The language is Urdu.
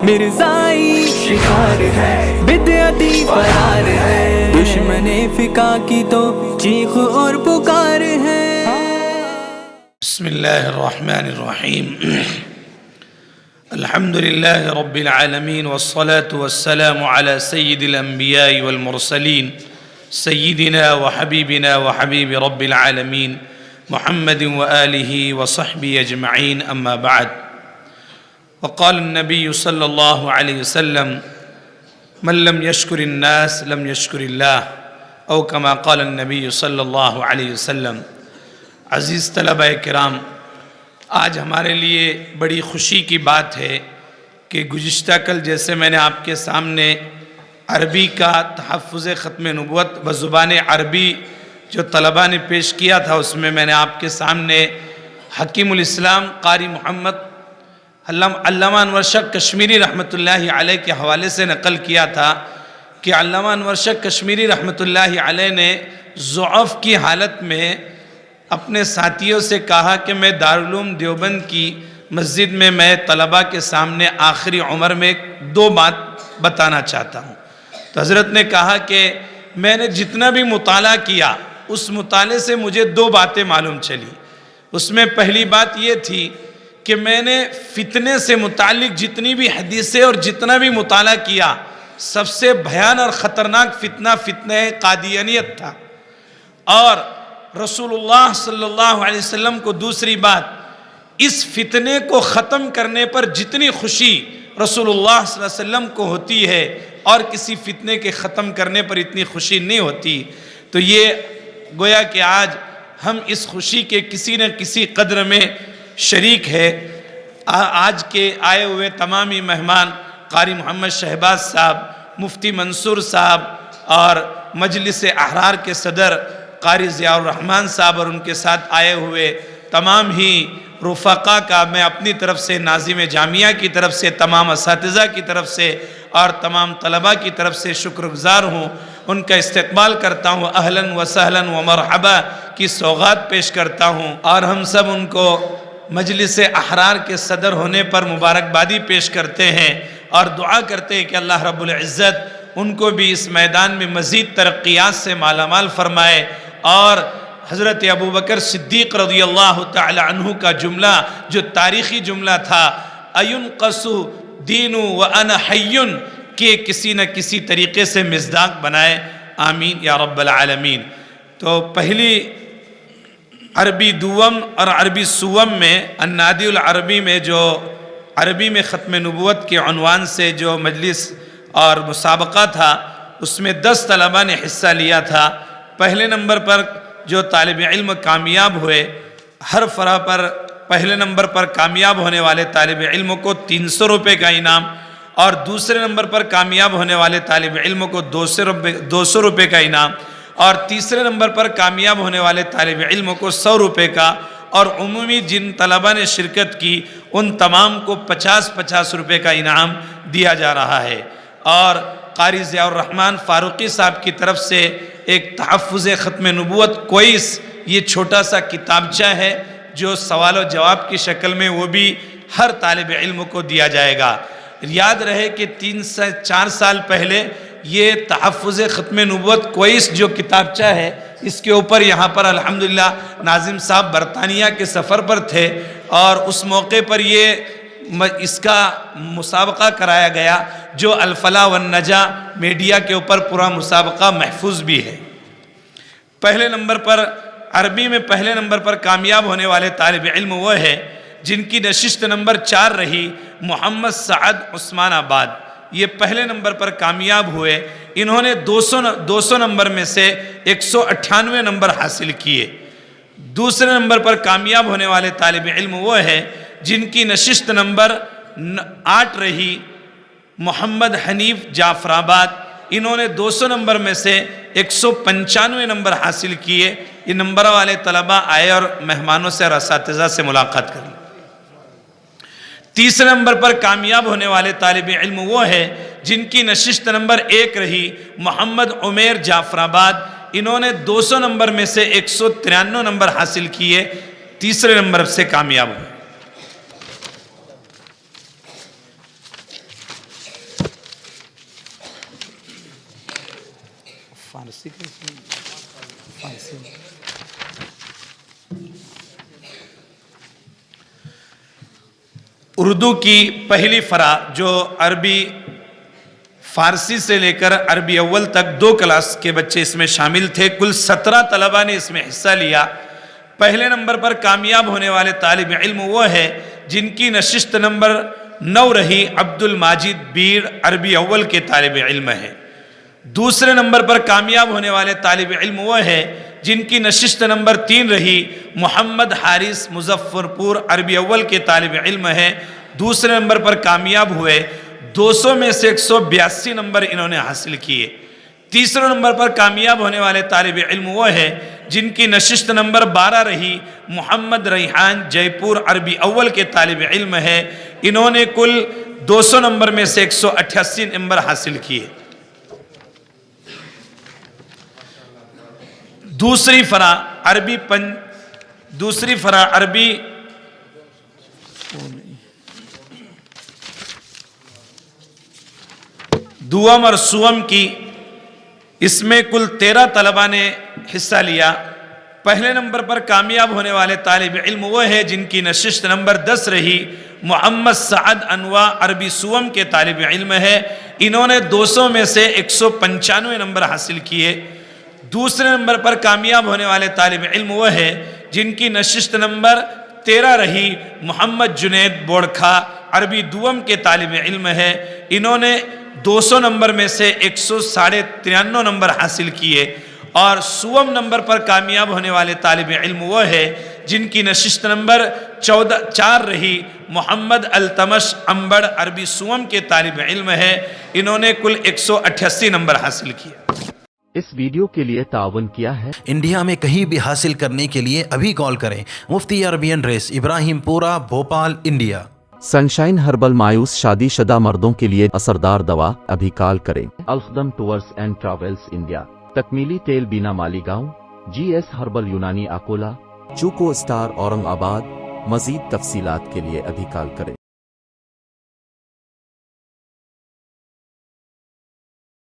مرزائی شکار ہے، بدعتی فرار ہے، دشمن فقہ کی تو چیخ اور پکار ہے۔ بسم اللہ الرحمن الرحیم، الحمد للہ رب العالمین والصلاة والسلام علی سید الانبیاء والمرسلین سیدنا وحبیبنا وحبیب رب العالمین محمد وآلہ وصحبہ اجمعین، اما بعد۔ وقال النبی صلی اللہ علیہ وسلم من لم يشکر الناس لم يشکر اللہ، او کما قال النبی صلی اللہ علیہ وسلم۔ عزیز طلبہ کرام، آج ہمارے لیے بڑی خوشی کی بات ہے کہ گزشتہ کل جیسے میں نے آپ کے سامنے عربی کا تحفظ ختم نبوت بزبان عربی جو طلبہ نے پیش کیا تھا، اس میں میں نے آپ کے سامنے حکیم الاسلام قاری محمد علامہ انور شاہ کشمیری رحمۃ اللہ علیہ کے حوالے سے نقل کیا تھا کہ علامہ انور شاہ کشمیری رحمۃ اللہ علیہ نے ضعف کی حالت میں اپنے ساتھیوں سے کہا کہ میں دارالعلوم دیوبند کی مسجد میں طلبہ کے سامنے آخری عمر میں 2 بات بتانا چاہتا ہوں۔ تو حضرت نے کہا کہ میں نے جتنا بھی مطالعہ کیا اس مطالعے سے مجھے 2 باتیں معلوم چلی۔ اس میں پہلی بات یہ تھی کہ میں نے فتنے سے متعلق جتنی بھی حدیثیں اور جتنا بھی مطالعہ کیا، سب سے بھیان اور خطرناک فتنہ قادیانیت تھا۔ اور رسول اللہ صلی اللہ علیہ وسلم کو دوسری بات، اس فتنے کو ختم کرنے پر جتنی خوشی رسول اللہ صلی اللہ علیہ وسلم کو ہوتی ہے اور کسی فتنے کے ختم کرنے پر اتنی خوشی نہیں ہوتی۔ تو یہ گویا کہ آج ہم اس خوشی کے کسی نہ کسی قدر میں شریک ہے۔ آج کے آئے ہوئے تمامی مہمان قاری محمد شہباز صاحب، مفتی منصور صاحب اور مجلس احرار کے صدر قاری ضیاء الرحمن صاحب اور ان کے ساتھ آئے ہوئے تمام ہی رفقا کا میں اپنی طرف سے، ناظم جامعہ کی طرف سے، تمام اساتذہ کی طرف سے اور تمام طلباء کی طرف سے شکر گزار ہوں۔ ان کا استقبال کرتا ہوں، اہلاً و سہلاً و مرحبا کی سوغات پیش کرتا ہوں، اور ہم سب ان کو مجلس احرار کے صدر ہونے پر مبارکبادی پیش کرتے ہیں اور دعا کرتے ہیں کہ اللہ رب العزت ان کو بھی اس میدان میں مزید ترقیات سے مالا مال فرمائے۔ اور حضرت ابوبکر صدیق رضی اللہ تعالی عنہ کا جملہ جو تاریخی جملہ تھا، اَيُنْقَسُ دِينُ وَأَنَا حَيٌّ، کہ کسی نہ کسی طریقے سے مصداق بنائے، آمین یا رب العالمین۔ تو پہلی عربی دوم اور عربی سوم میں النادی العربی میں جو عربی میں ختم نبوت کے عنوان سے جو مجلس اور مسابقہ تھا، اس میں 10 طلباء نے حصہ لیا تھا۔ پہلے نمبر پر جو طالب علم کامیاب ہوئے، ہر فرح پر پہلے نمبر پر کامیاب ہونے والے طالب علم کو 300 روپے کا انعام، اور دوسرے نمبر پر کامیاب ہونے والے طالب علم کو 200 روپے کا انعام، اور تیسرے نمبر پر کامیاب ہونے والے طالب علم کو 100 روپے کا، اور عمومی جن طلباء نے شرکت کی ان تمام کو 50 روپے کا انعام دیا جا رہا ہے۔ اور قاری ضیاء الرحمن فاروقی صاحب کی طرف سے ایک تحفظ ختم نبوت کوئس، یہ چھوٹا سا کتابچہ ہے جو سوال و جواب کی شکل میں، وہ بھی ہر طالب علم کو دیا جائے گا۔ یاد رہے کہ 3 سے 4 سال پہلے یہ تحفظ ختم نبوت کوئس جو کتابچہ ہے، اس کے اوپر یہاں پر الحمدللہ ناظم صاحب برطانیہ کے سفر پر تھے، اور اس موقع پر اس کا مسابقہ کرایا گیا جو الفلاح والنجاح میڈیا کے اوپر پورا مسابقہ محفوظ بھی ہے۔ پہلے نمبر پر عربی میں پہلے نمبر پر کامیاب ہونے والے طالب علم وہ ہے جن کی نشست نمبر 4 رہی، محمد سعد عثمان آباد، یہ پہلے نمبر پر کامیاب ہوئے۔ انہوں نے 200 نمبر میں سے 198 نمبر حاصل کیے۔ دوسرے نمبر پر کامیاب ہونے والے طالب علم وہ ہے جن کی نشست نمبر 8 رہی، محمد حنیف جعفر آباد، انہوں نے 200 نمبر میں سے 195 نمبر حاصل کیے۔ یہ نمبر والے طلباء آئے اور مہمانوں سے اور اساتذہ سے ملاقات کریں۔ تیسرے نمبر پر کامیاب ہونے والے طالب علم وہ ہے جن کی نشست نمبر 1 رہی، محمد عمیر جعفر آباد، انہوں نے 200 نمبر میں سے 193 نمبر حاصل کیے، تیسرے نمبر سے کامیاب ہوئے۔ فارسی کیسے فارسی اردو کی پہلی فرا جو عربی فارسی سے لے کر عربی اول تک 2 کلاس کے بچے اس میں شامل تھے. کل 17 طلبہ نے اس میں حصہ لیا. پہلے نمبر پر کامیاب ہونے والے طالب علم وہ ہے جن کی نشست نمبر 9 رہی. عبد الماجد بیڑ عربی اول کے طالب علم ہے. دوسرے نمبر پر کامیاب ہونے والے طالب علم وہ ہے جن کی نشست نمبر 3 رہی. محمد حارث مظفر پور عربی اول کے طالب علم ہے. دوسرے نمبر پر کامیاب ہوئے. 200 میں سے 182 نمبر انہوں نے حاصل کیے. تیسرے نمبر پر کامیاب ہونے والے طالب علم وہ ہے جن کی نشست نمبر 12 رہی. محمد ریحان جے پور عربی اول کے طالب علم ہے. انہوں نے کل 200 نمبر میں سے 188 نمبر حاصل کیے. دوسری فرا عربی دوم اور سوم کی، اس میں کل 13 طلبہ نے حصہ لیا. پہلے نمبر پر کامیاب ہونے والے طالب علم وہ ہے جن کی نشست نمبر 10 رہی. محمد سعد انواع عربی سوم کے طالب علم ہے. انہوں نے 200 میں سے 195 نمبر حاصل کیے. دوسرے نمبر پر کامیاب ہونے والے طالب علم وہ ہے جن کی نشست نمبر 13 رہی. محمد جنید بوڑکھا عربی دوم کے طالب علم ہے. انہوں نے 200 نمبر میں سے 193 نمبر حاصل کیے. اور سوم نمبر پر کامیاب ہونے والے طالب علم وہ ہے جن کی نشست نمبر 4 رہی. محمد التمش امبڑ عربی سوم کے طالب علم ہے. انہوں نے کل 188 نمبر حاصل کیے. اس ویڈیو کے لیے تعاون کیا ہے انڈیا میں کہیں بھی حاصل کرنے کے لیے ابھی کال کریں. مفتی عربین ریس ابراہیم پورہ بھوپال انڈیا. سنشائن ہربل مایوس شادی شدہ مردوں کے لیے اثردار دوا. ابھی کال کریں. الخدم ٹورز اینڈ ٹریولز انڈیا. تکمیلی تیل بینا مالیگاؤں. جی ایس ہربل یونانی اکولا. چوکو اسٹار اورنگ آباد. مزید تفصیلات کے لیے ابھی کال کریں.